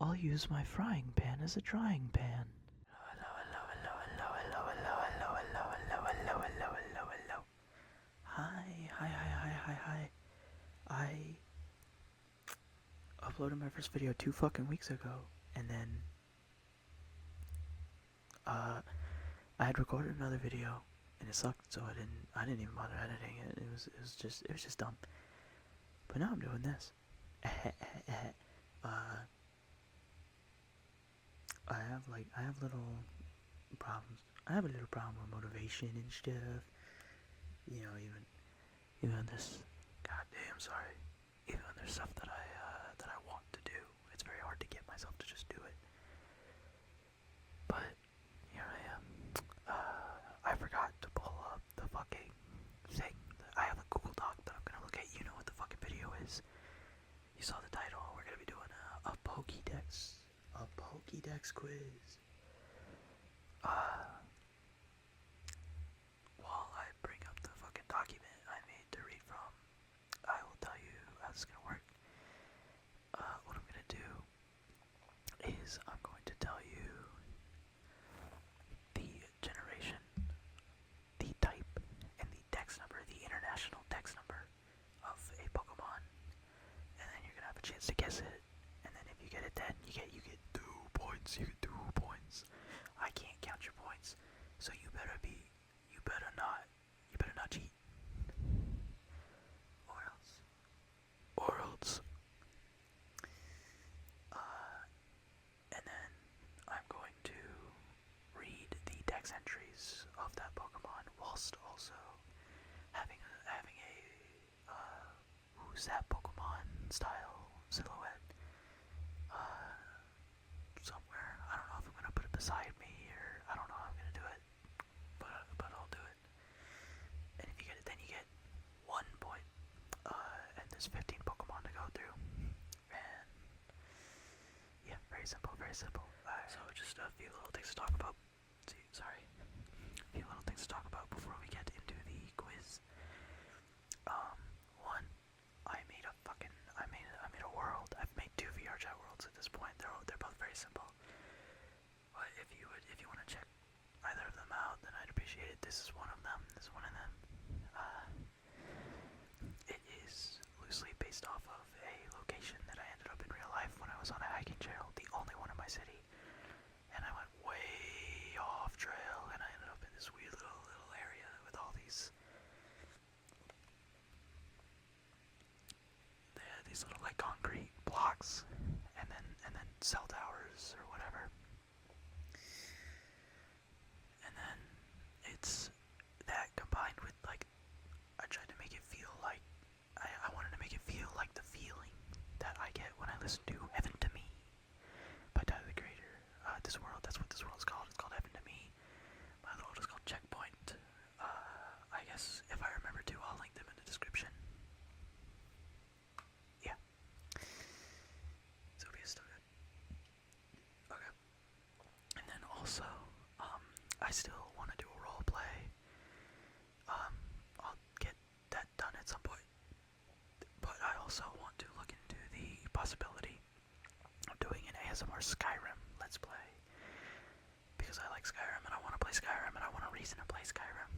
I'll use my frying pan as a drying pan. Hello. Hi. I uploaded my first video 2 fucking weeks ago, and then I had recorded another video, and it sucked, so I didn't even bother editing it. It was just dumb. But now I'm doing this. I have little problems. I have a little problem with motivation and stuff. You know, even this. Goddamn, sorry. Even when there's stuff that I want to do, it's very hard to get myself to just do it. But here I am. I forgot to pull up the fucking thing. I have a Google Doc that I'm gonna look at. You know what the fucking video is. You saw the title. We're gonna be doing a Pokédex quiz. While I bring up the fucking document I made to read from, I will tell you how this is gonna work. What I'm gonna do is I'm going to tell you the generation, the type, and the dex number, the international dex number of a Pokemon, and then you're gonna have a chance to guess it. And then if you get it, then you get 2 points. You get 2 points. I can't count your points, so you better not cheat, or else. And then I'm going to read the dex entries of that Pokemon whilst also having a who's that Pokemon style silhouette somewhere. I don't know if I'm gonna put it beside me, or I don't know how I'm gonna do it, but I'll do it. And if you get it, then you get 1 point. And there's 15 Pokemon to go through. And yeah, very simple, very simple. So just a few little things to talk about. A few little things to talk about before we get into the quiz. One, I made a world. I've made 2 VR chat worlds at this point. They're both very simple. But if you want to check either of them out, then I'd appreciate it. This is one of them. This is one of them. It is loosely based off of a location that I ended up in real life when I was on a hiking trail, the only one in my city. And I went way off trail, and I ended up in this weird little area with all these little like concrete blocks, and then cell towers or whatever. And then it's that combined with like I tried to make it feel like I wanted to make it feel like the feeling that I get when I listen to Heaven to Me by Tyler the Creator. This world, that's what this world is called. It's called Heaven to Me. My other world is called Checkpoint. I guess if I remember to, I'll link them in the description. Yeah. Sophia is still good. Okay. And then also, I still want to do a role play. I'll get that done at some point. But I also want to look into the possibility of doing an ASMR Skyrim Let's Play. Because I like Skyrim, and I want to play Skyrim, and I want a reason to play Skyrim.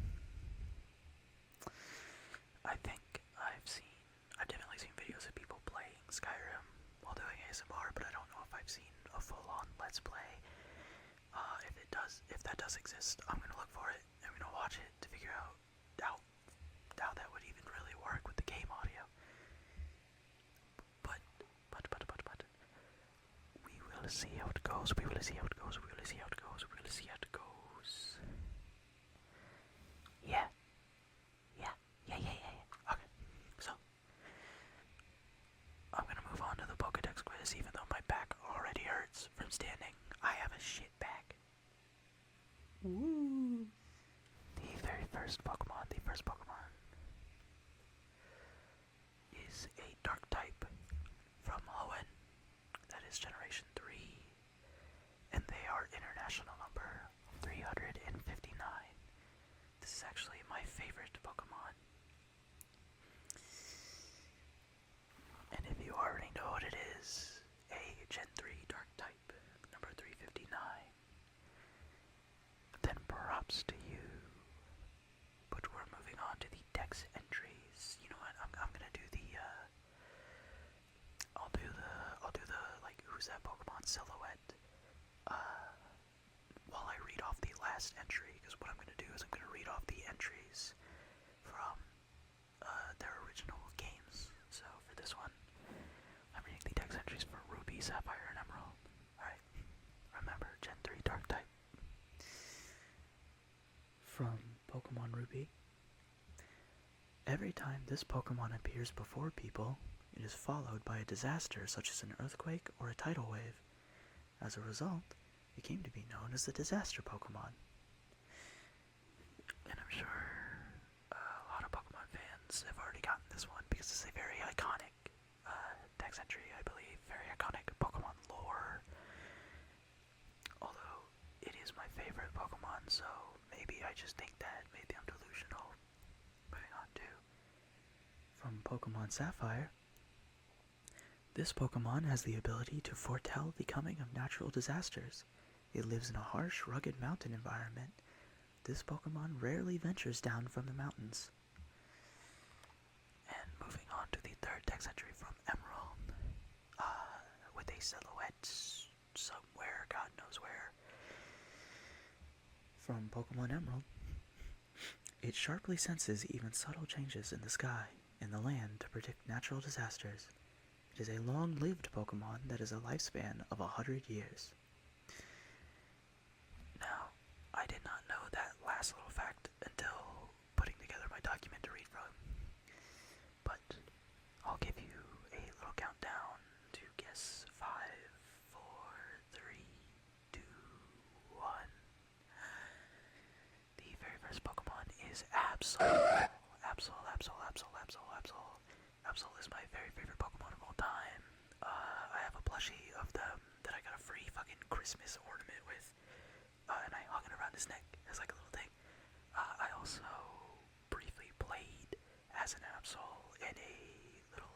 I think I've definitely seen videos of people playing Skyrim while doing ASMR, but I don't know if I've seen a full-on Let's Play. If that does exist, I'm gonna look for it. I'm gonna watch it to figure out how that would even really work with the game audio. But we will see how it goes. We will see how it goes. We will see how it goes. We will see how it goes. Yeah. Okay, so I'm gonna move on to the Pokédex quiz, even though my back already hurts from standing. I have a shit back. Woo! The first Pokemon is a dark type from Hoenn. That is generation 3. And they are international number 359. This is actually my favorite Pokemon. And if you already know what it is, a Gen 3 dark props to you. But we're moving on to the dex entries. You know what? I'm gonna do the I'll do the like who's that Pokemon silhouette while I read off the last entry, because what I'm gonna do is I'm gonna read off the entries from their original games. So for this one, I'm reading the dex entries for Ruby, Sapphire, and Emerald. Alright. Remember, Gen 3 Dark type. From Pokemon Ruby. Every time this Pokemon appears before people, it is followed by a disaster such as an earthquake or a tidal wave. As a result, it came to be known as the Disaster Pokemon. And I'm sure a lot of Pokemon fans have already gotten this one because it's a very iconic dex entry, I believe. Very iconic Pokemon lore. Although, it is my favorite Pokemon, so maybe I just think that. Maybe I'm delusional. Moving on to... From Pokemon Sapphire. This Pokemon has the ability to foretell the coming of natural disasters. It lives in a harsh, rugged mountain environment. This Pokemon rarely ventures down from the mountains. And moving on to the third dex entry from Emerald, with a silhouette somewhere, God knows where. From Pokemon Emerald, it sharply senses even subtle changes in the sky and the land to predict natural disasters. It is a long-lived Pokemon that has a lifespan of 100 years. Now, I did not know that last little fact until putting together my document to read from. But I'll give you a little countdown to guess 5, 4, 3, 2, 1. The very first Pokemon is Absol. Absol. Absol is my very favorite Pokemon of all time. I have a plushie of them that I got a free fucking Christmas ornament with, and I hung it around his neck as like a little thing. I also briefly played as an Absol in a little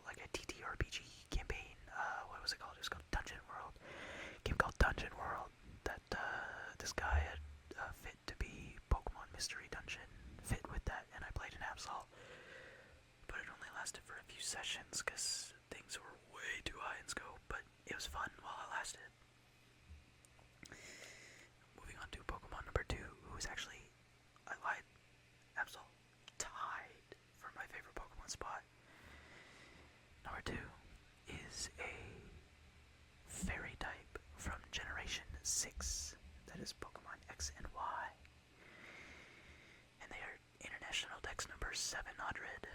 like a TTRPG campaign. What was it called? It was called Dungeon World. A game called Dungeon World that this guy had fit to be Pokemon Mystery Dungeon fit with that, and I played an Absol. But it only lasted for a few sessions because things were way too high in scope, but it was fun while it lasted. Moving on to Pokemon number 2, who is actually, I lied, Absol tied for my favorite Pokemon spot. Number 2 is a fairy type from Generation 6, that is Pokemon X and Y. And they are International Dex number 700.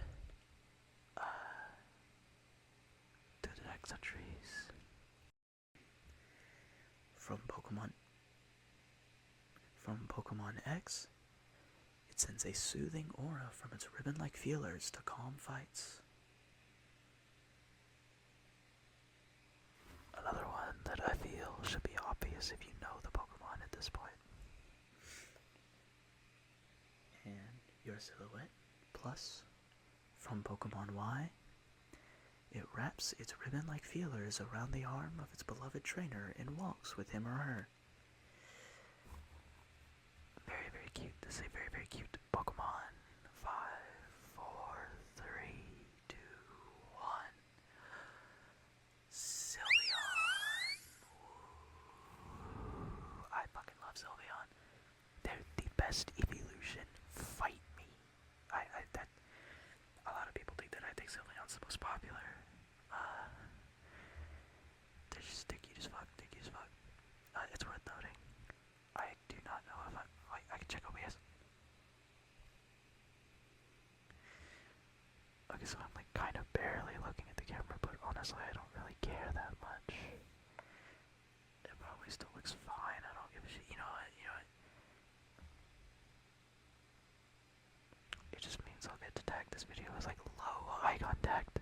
To the dex entries. From Pokemon X, it sends a soothing aura from its ribbon-like feelers to calm fights. Another one that I feel should be obvious if you know the Pokemon at this point. And your silhouette, plus, from Pokemon Y, it wraps its ribbon-like feelers around the arm of its beloved trainer and walks with him or her. Very, very cute. This is a very, very cute Pokemon. 5, 4, 3, 2, 1. Sylveon. Ooh, I fucking love Sylveon. They're the best evolution. Fight me. A lot of people think that I think Sylveon's the most popular. They're just cute as fuck. It's worth noting. I do not know if I can check OBS. Okay, so I'm like kind of barely looking at the camera, but honestly I don't really care that much. It probably still looks fine. I don't give a shit. You know what? It just means I'll get to tag this video as like low eye contact.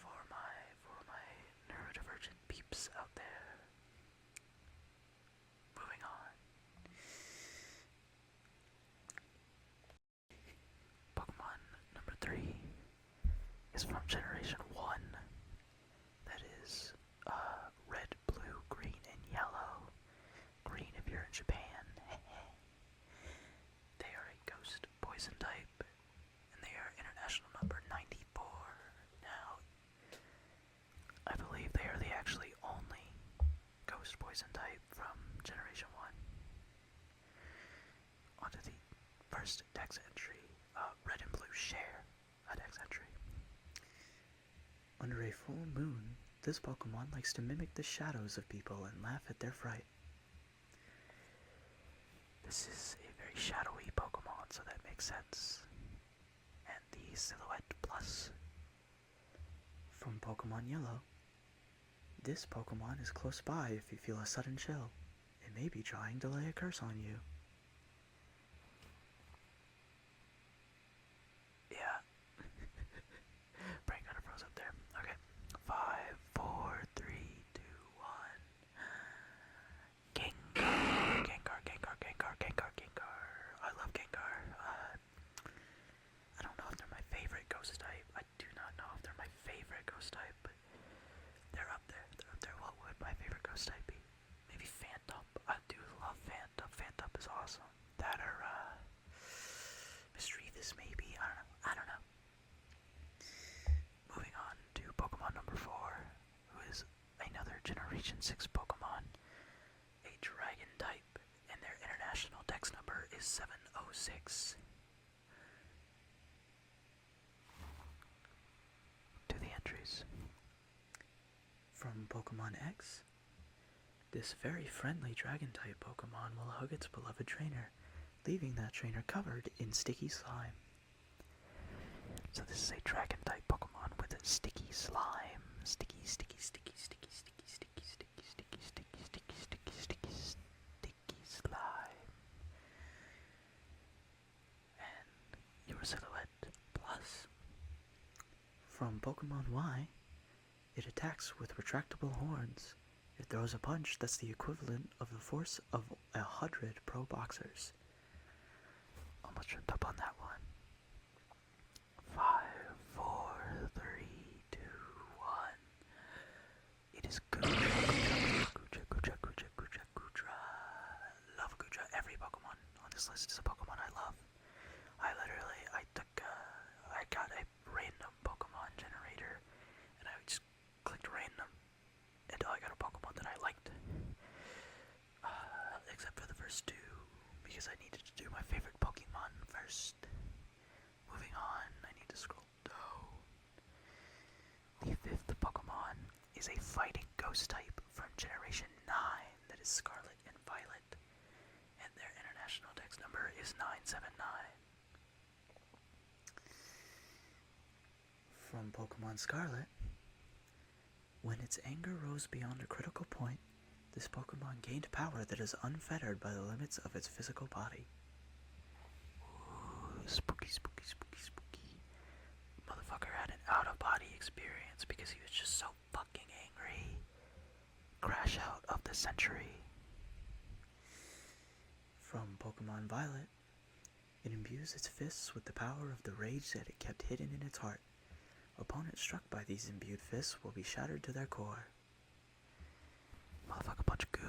for my neurodivergent peeps out there. Moving on. Pokemon number 3 is from Generation 1. That is red, blue, green, and yellow. Ghost Poison type from Generation 1. Onto the first Dex entry, Red and Blue share a Dex entry. Under a full moon, this Pokemon likes to mimic the shadows of people and laugh at their fright. This is a very shadowy Pokemon, so that makes sense. And the Silhouette Plus from Pokemon Yellow. This Pokemon is close by if you feel a sudden chill. It may be trying to lay a curse on you. Yeah. Brain kind of froze up there. Okay. 5, 4, 3, 2, 1. Gengar. I love Gengar. I don't know if they're my favorite ghost type. I do not know if they're my favorite ghost type, but they're up there. What would my favorite ghost type be? Maybe Phantom. I do love Phantom. Phantom is awesome. That or, Mischievous maybe. I don't know. Moving on to Pokemon number 4, who is another Generation 6 Pokemon, a Dragon type, and their international Dex number is 706. To the entries. From Pokemon X, this very friendly Dragon-type Pokemon will hug its beloved trainer, leaving that trainer covered in sticky slime. So this is a Dragon-type Pokemon with a sticky slime. Sticky slime. And your Silhouette Plus. From Pokemon Y, it attacks with retractable horns. It throws a punch that's the equivalent of the force of 100 pro boxers. Almost tripped up on that one. 5, 4, 3, 2, 1. It is Goodra. Love Goodra. Every Pokemon on this list is a Pokemon I love. I got a random Pokemon generator, and I just clicked random until I got a Pokemon that I liked. Except for the first two, because I needed to do my favorite Pokemon first. Moving on, I need to scroll down. The fifth Pokemon is a fighting ghost type from Generation 9 that is Scarlet and Violet, and their international Dex number is 979. From Pokemon Scarlet, when its anger rose beyond a critical point, this Pokemon gained power that is unfettered by the limits of its physical body. Ooh, spooky. Motherfucker had an out-of-body experience because he was just so fucking angry. Crash out of the century. From Pokemon Violet, it imbues its fists with the power of the rage that it kept hidden in its heart. Opponents struck by these imbued fists will be shattered to their core. Motherfucker, punch good.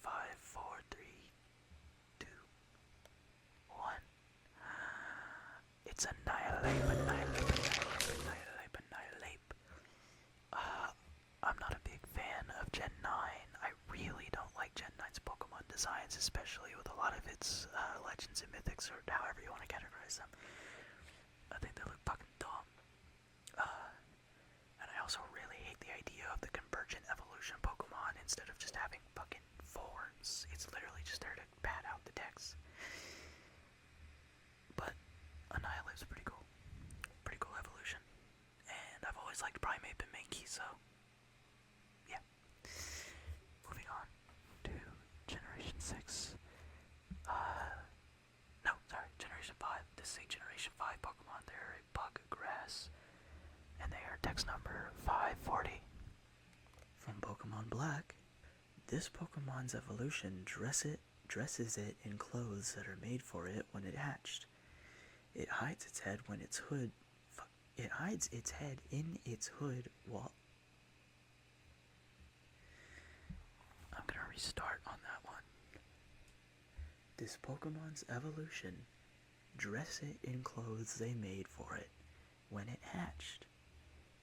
5, 4, 3, 2, 1. It's Annihilate. I'm not a big fan of Gen 9. I really don't like Gen 9's Pokemon designs, especially with a lot of its Legends and Mythics, or however you want to categorize them. I think they look fucking dumb. And I also really hate the idea of the Convergent Evolution Pokemon instead of just having fucking thorns. It's literally just there to pad out the Dex. But Annihilate's pretty cool. Pretty cool evolution. And I've always liked Primeape and Mankey, so yeah. Moving on to Generation 6. Generation 5. This is a Generation 5 Pokemon. They're a bug grass, and they are Dex number 540. From Pokemon Black, this Pokemon's evolution dresses it in clothes that are made for it when it hatched. It hides its head when its hood. It hides its head in its hood while. I'm gonna restart on that one. This Pokemon's evolution dress it in clothes they made for it when it hatched.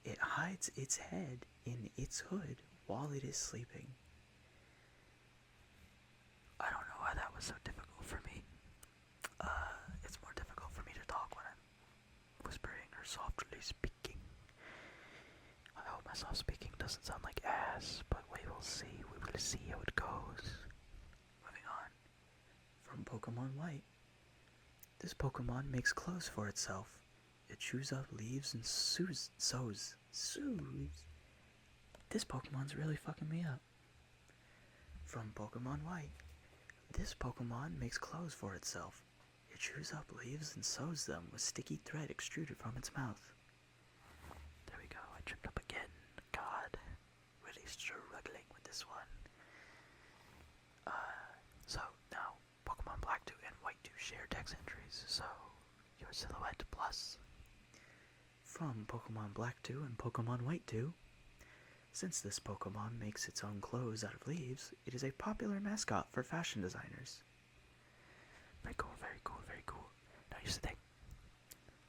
It hides its head in its hood while it is sleeping. I don't know why that was so difficult for me. It's more difficult for me to talk when I'm whispering or softly speaking. I hope my soft speaking doesn't sound like ass, but we will see. We will see how it goes. Moving on. From Pokemon White. This Pokemon makes clothes for itself. It chews up leaves and sows. This Pokemon's really fucking me up. From Pokemon White. This Pokemon makes clothes for itself. It chews up leaves and sews them with sticky thread extruded from its mouth. There we go, I tripped up again. God, really struggling with this one. So now, Pokemon Black 2 and White 2 share text entries, so your silhouette plus. From Pokemon Black 2 and Pokemon White 2. Since this Pokemon makes its own clothes out of leaves, it is a popular mascot for fashion designers. Very cool, very cool, very cool. Now here's the thing.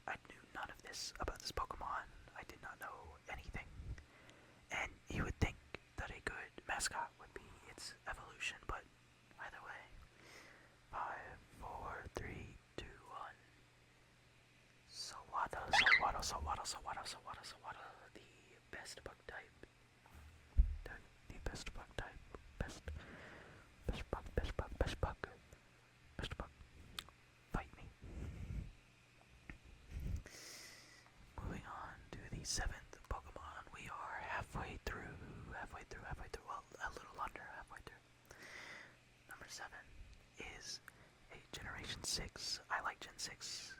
I knew none of this about this Pokemon. I did not know anything. And you would think that a good mascot would be its evolution, but either way. 5, 4, 3, 2, 1. Sawada, the best bug type. The best bug type. Best bug. Fight me. Moving on to the 7th Pokemon. We are halfway through. Well, a little under halfway through. Number 7 is a Generation 6. I like Gen 6.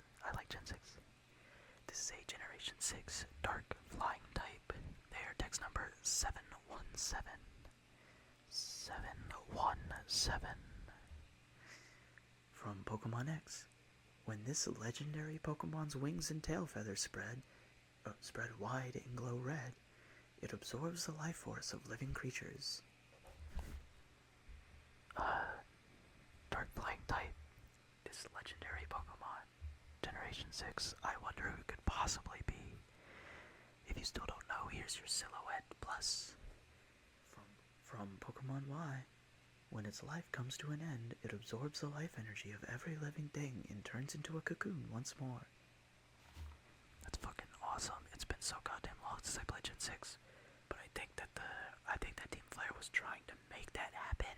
This is a Generation 6 Dark Flying type. They are text number 717. 717. From Pokemon X. When this legendary Pokemon's wings and tail feathers spread wide and glow red, it absorbs the life force of living creatures. Dark Flying type. This legendary Pokemon. Generation 6. I wonder who it could possibly be. If you still don't know, here's your silhouette plus. From Pokemon Y. When its life comes to an end, it absorbs the life energy of every living thing and turns into a cocoon once more. That's fucking awesome. It's been so goddamn long since I played Gen 6. But I think that Team Flare was trying to make that happen.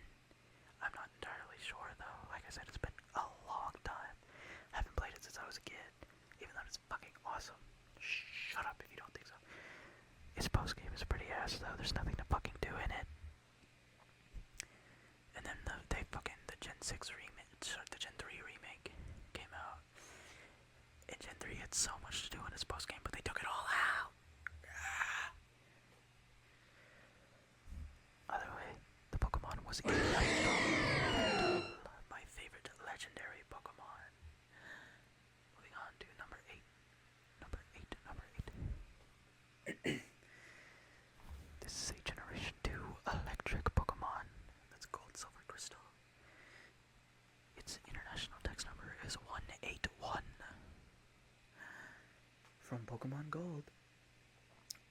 I'm not entirely sure though. Like I said, it's been a long time. I haven't played it since I was a kid. Even though it's fucking awesome. Shut up if you don't think so. Its post-game is pretty ass though. There's nothing to fucking do in it. And then the Gen 6 remake, the Gen 3 remake came out. And Gen 3 had so much to do in its post-game, but they took it all out. Either way, the Pokemon was Ignital, my favorite legendary Pokemon. Moving on to number 8. This is a Generation 2 electric Pokemon. That's Gold, Silver, Crystal. Its international text number is 181. From Pokemon Gold.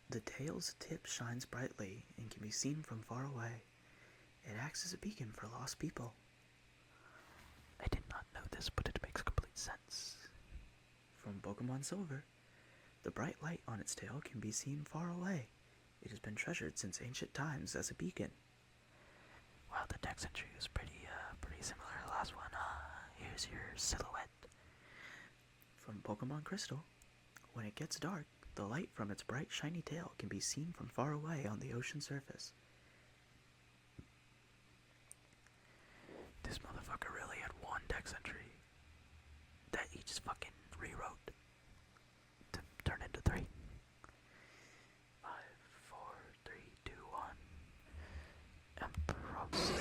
The tail's tip shines brightly and can be seen from far away. It acts as a beacon for lost people. I did not know this, but it makes complete sense. From Pokemon Silver. The bright light on its tail can be seen far away. It has been treasured since ancient times as a beacon. Wow, the text entry is pretty similar to the last one. Here's your silhouette. From Pokemon Crystal. When it gets dark, the light from its bright shiny tail can be seen from far away on the ocean surface. This motherfucker really had one text entry that he just fucking rewrote to turn into 3. 5, 4, 3, 2, 1. Ampharos.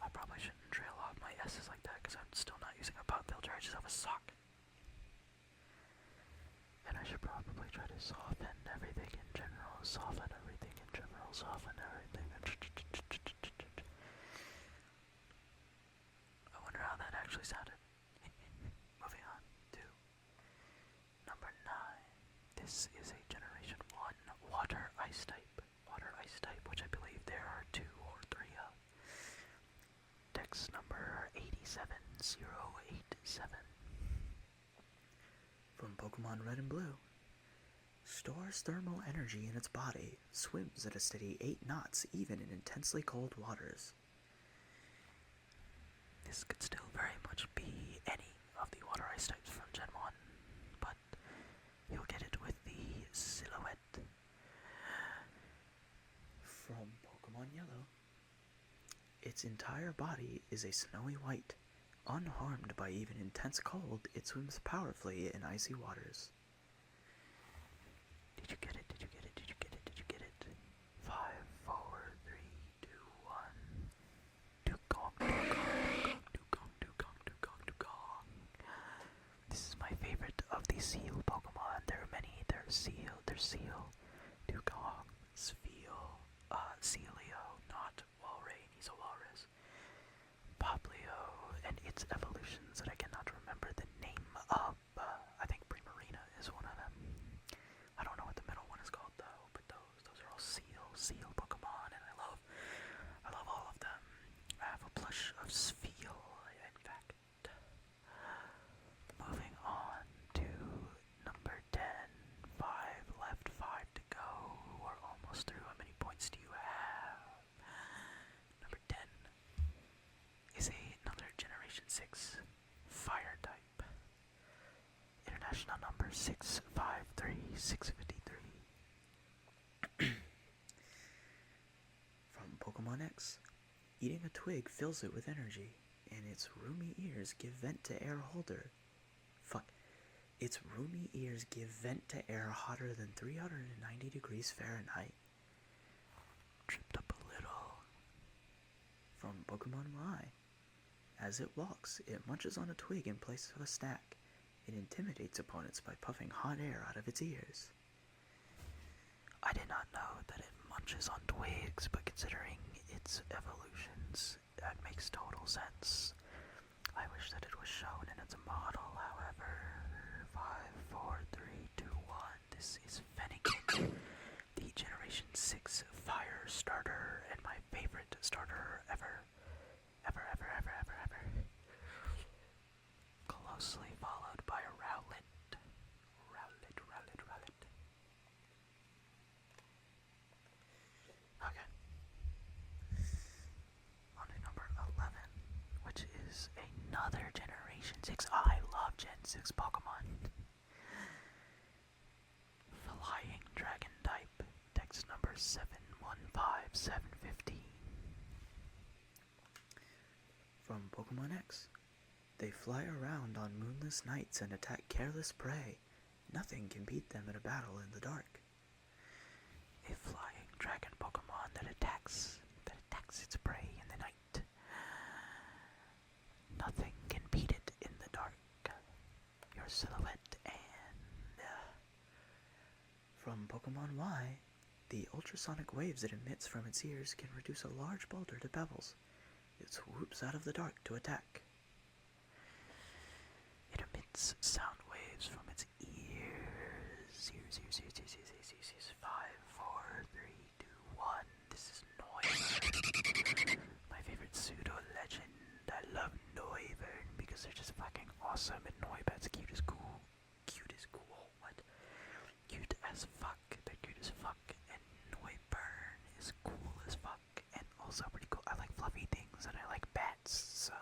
I probably shouldn't trail off my S's like that because I'm still not using a pop filter. I just have a sock. And I should probably try to soften everything in general. I wonder how that actually sounded. Moving on to number 9. This is a Generation 1 Water Ice type. Water Ice type, which I believe there are 2 or 3 of. Dex number 87087. From Pokemon Red and Blue. Stores thermal energy in its body, swims at a steady 8 knots even in intensely cold waters. This could still very much be any of the Water Ice types from Gen 1, but you'll get it with the silhouette. From Pokemon Yellow. Its entire body is a snowy white. Unharmed by even intense cold, it swims powerfully in icy waters. Did you get it? Did you get it? Did you get it? Did you get it? 5, 4, 3, 2, 1. Dugong, Dugong, Dugong, Dugong, Dugong, Dugong. This is my favorite of the seal Pokemon. There are many. There's Seal, Dugong, Spheal, Celio, not Walrein, he's a walrus. Poplio, and its evolutions that I cannot remember the name of. I think Primarina is one of them. I don't know what the middle one is called though, but those are all seal Pokemon, and I love all of them. I have a plush of Spheal, in fact. Moving on to number 10. 5 left, 5 to go. We're almost through. How many points do you have? Number 10 is another Generation 6 Fire type. International number 653653. From Pokemon X. Eating a twig fills it with energy, and its roomy ears give vent to air holder. Its roomy ears give vent to air hotter than 390 degrees Fahrenheit. Tripped up a little. From Pokemon Y. As it walks, it munches on a twig in place of a snack. It intimidates opponents by puffing hot air out of its ears. I did not know that it munches on twigs, but considering its evolutions, that makes total sense. I wish that it was shown in its model, however. 5, 4, 3, 2, 1. This is Fennekin, the Generation 6 Fire starter, and my favorite starter ever. Ever. Closely followed by a Rowlet. Rowlet. Okay. On to number 11, which is another Generation 6. I love Gen 6 Pokemon. Flying Dragon type. Dex number 715715. From Pokemon X. They fly around on moonless nights and attack careless prey. Nothing can beat them in a battle in the dark. A flying dragon Pokemon that attacks its prey in the night. Nothing can beat it in the dark. Your silhouette and... From Pokemon Y, the ultrasonic waves it emits from its ears can reduce a large boulder to pebbles. It swoops out of the dark to attack. It emits sound waves from its ears. 5, 4, 3, 2, 1. This is Noivern. My favorite pseudo-legend. I love Noivern because they're just fucking awesome, and Noibat's cute as cool. What? Cute as fuck. They're cute as fuck, and Noivern is cool as fuck, and also pretty cool. I like fluffy things, and I like bats, so...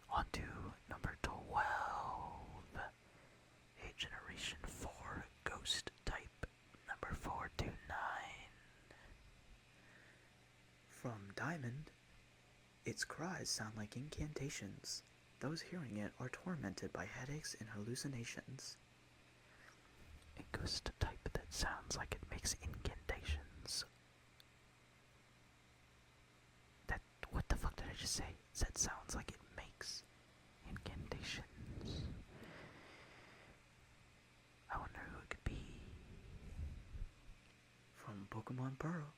On to number 12. A Generation 4 Ghost type. Number 429. From Diamond. Its cries sound like incantations. Those hearing it are tormented by headaches and hallucinations. A ghost type that sounds like it makes incantations. What the fuck did I just say? That sounds like it makes incantations. I wonder who it could be. From Pokemon Pearl.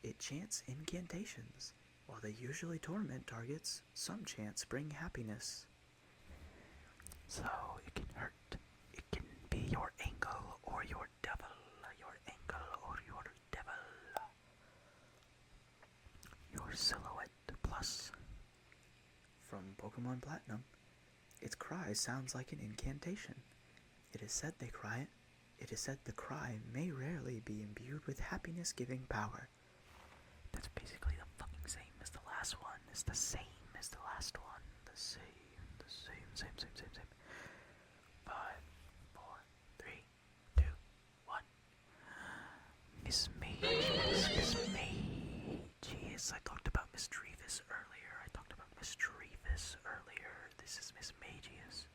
It chants incantations. While they usually torment targets, some chants bring happiness. So it can hurt. It can be your ankle Silhouette Plus. From Pokemon Platinum, its cry sounds like an incantation. It is said the cry may rarely be imbued with happiness-giving power. That's basically the fucking same as the last one. It's the same as the last one. The same. 5, 4, 3, 2, 1. Miss Mages. I talked about Misdreavus earlier. This is Miss Mages.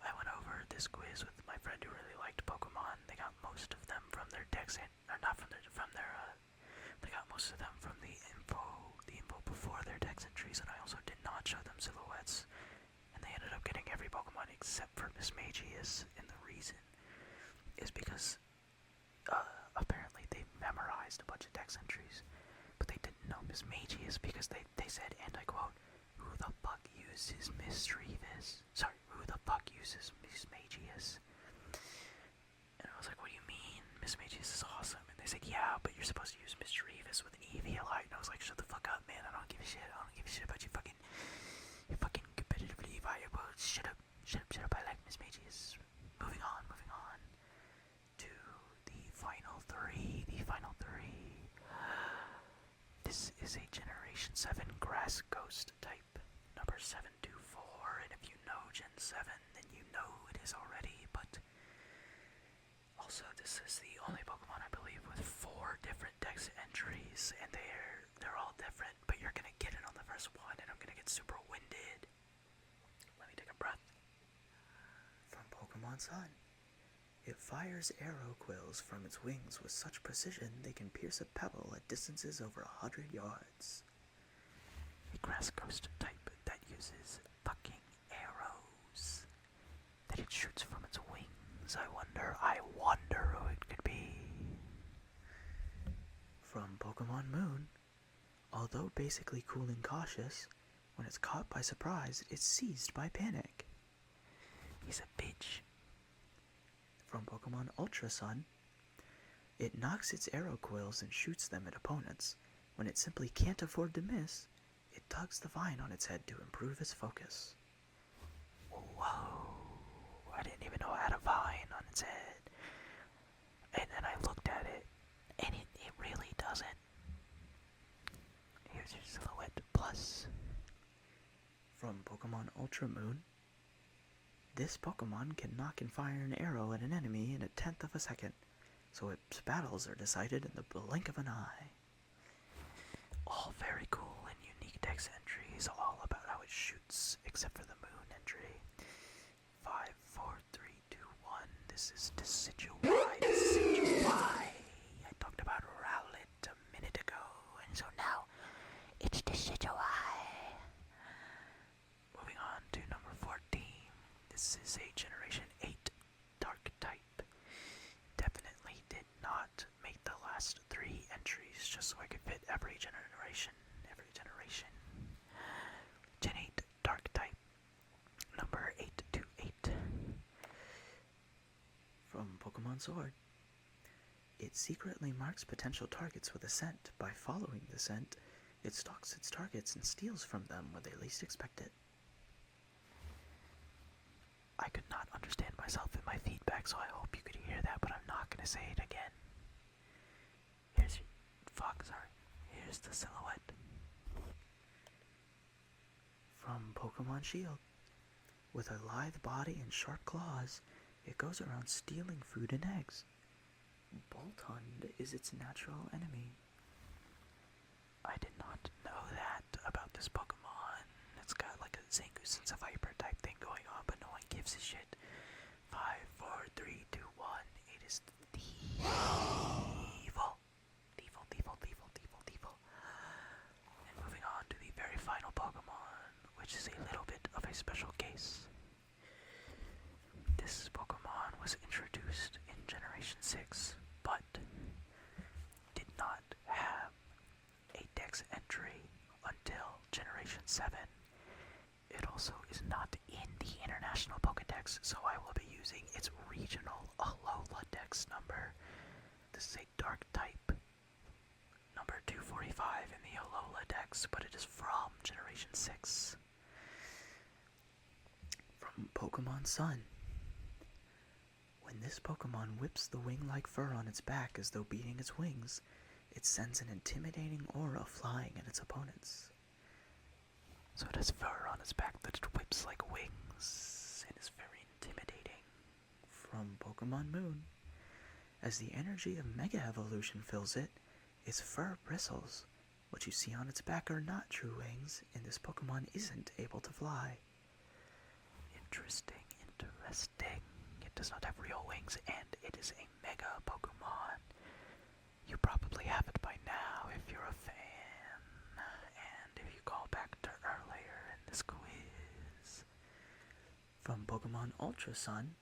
I went over this quiz with my friend who really liked Pokemon. They got most of them from their decks, they got most of them from the info before their dex entries, and I also did not show them silhouettes. And they ended up getting every Pokemon except for Miss Magius, and the reason is because apparently they memorized a bunch of dex entries, but they didn't know Miss Magius because they said, and I quote, who the fuck uses Misdreavus? Sorry, who the fuck uses Miss Magius? And I was like, what do you mean? Miss Magius is awesome. And they said, yeah, but you're supposed to use Misdreavus with an EV-Elite. And I was like, shut the fuck up, man. I don't give a shit. I don't give a shit about your fucking competitively viable. Shut up. I like Miss Magius. Moving on to the final three. This is a Generation 7 Grass Ghost type, number 724. And if you know Gen 7, then you know it is already, but also this is the only Pokemon, I believe, with 4 different dex entries, and they're all different, but you're gonna get it on the first one, and I'm gonna get super winded. Let me take a breath. From Pokemon Sun, it fires arrow quills from its wings with such precision they can pierce a pebble at distances over 100 yards. A Grass Ghost type that uses fucking arrows that it shoots from its wings. I wonder who it could be. From Pokemon Moon, although basically cool and cautious, when it's caught by surprise, it's seized by panic. He's a bitch. From Pokemon Ultra Sun, it knocks its arrow quills and shoots them at opponents. When it simply can't afford to miss, it tugs the vine on its head to improve its focus. Whoa, I didn't even know it had a vine on its head. And then I looked at it, and it really doesn't. Here's your Silhouette Plus. From Pokemon Ultra Moon, this Pokemon can knock and fire an arrow at an enemy in 1/10 of a second, so its battles are decided in the blink of an eye. All very cool and unique dex entries, all about how it shoots, except for the moon entry. 5, 4, 3, 2, 1. This is Decidueye. I talked about Rowlet a minute ago, and so now it's Decidueye. Moving on to number 14. This is a Generation 8 Dark type. Definitely did not make the last 3 entries just so I could fit every generation. Gen 8 Dark type, number 828. From Pokemon Sword, it secretly marks potential targets with a scent. By following the scent, it stalks its targets and steals from them when they least expect it. I could not understand myself in my feedback, so I hope you could hear that, but I'm not going to say it again. Here's the silhouette. From Pokemon Shield, with a lithe body and sharp claws, it goes around stealing food and eggs. Boltund is its natural enemy. I did not know that about this Pokemon. It's got like a Zangoose and Viper type thing going on, but no one gives a shit. 5, 4, 3, 2, 1. It is Thievul. And moving on to the very final Pokemon, which is a little bit of a special case. This Pokemon was introduced in Generation 6, but did not have a dex entry until Generation 7. It also is not in the International Pokedex, so I will be using its regional Alola Dex number. This is a Dark type, number 245 in the Alola Dex, but it is from Generation 6. From Pokemon Sun. When this Pokemon whips the wing-like fur on its back as though beating its wings, it sends an intimidating aura flying at its opponents. So it has fur on its back that it whips like wings, and is very intimidating. From Pokemon Moon. As the energy of Mega Evolution fills it, its fur bristles. What you see on its back are not true wings, and this Pokemon isn't able to fly. Interesting. It does not have real wings, and it is a Mega Pokemon. You probably have it by now if you're a fan, and if you call back to earlier in this quiz. From Pokemon Ultra Sun.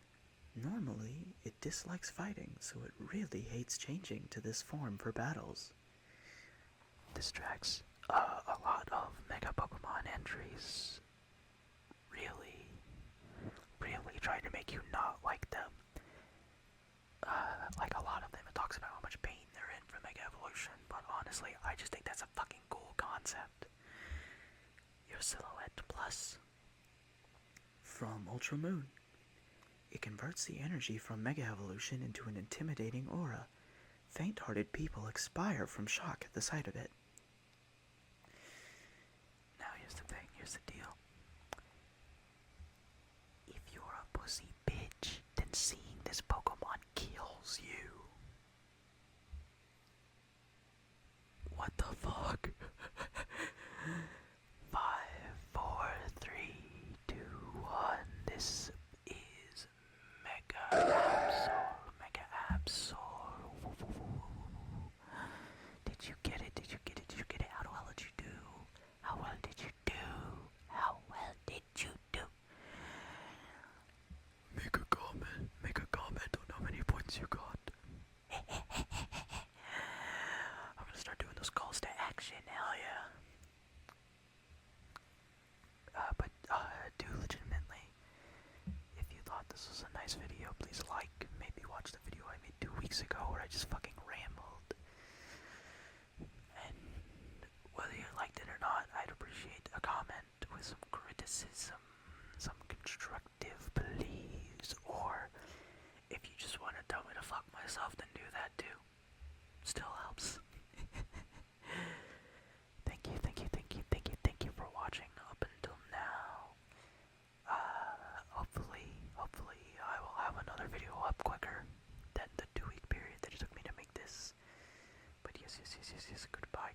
Normally, it dislikes fighting, so it really hates changing to this form for battles. Distracts a lot of Mega Pokemon entries. Really try to make you not like them. Like a lot of them, it talks about how much pain they're in from Mega Evolution, but honestly, I just think that's a fucking cool concept. Your Silhouette Plus. From Ultra Moon. It converts the energy from Mega Evolution into an intimidating aura. Faint-hearted people expire from shock at the sight of it. Now here's the deal. If you're a pussy bitch, then seeing this Pokemon kills you. What the fuck? 5, 4, 3, 2, 1. This is Mega Absol. Did you get it? How well did you do? Make a comment on how many points you got. I'm gonna start doing those calls to action, hell yeah. But do legitimately, if you thought this was a nice video, please maybe watch the video I made 2 weeks ago where I just fucking rambled. And whether you liked it or not, I'd appreciate a comment with some criticism, some constructive beliefs, or if you just want to tell me to fuck myself, then do that too. Still helps. Thank you for watching up until now. Hopefully I will have another video up quicker than the 2-week period that it took me to make this. But yes. Goodbye.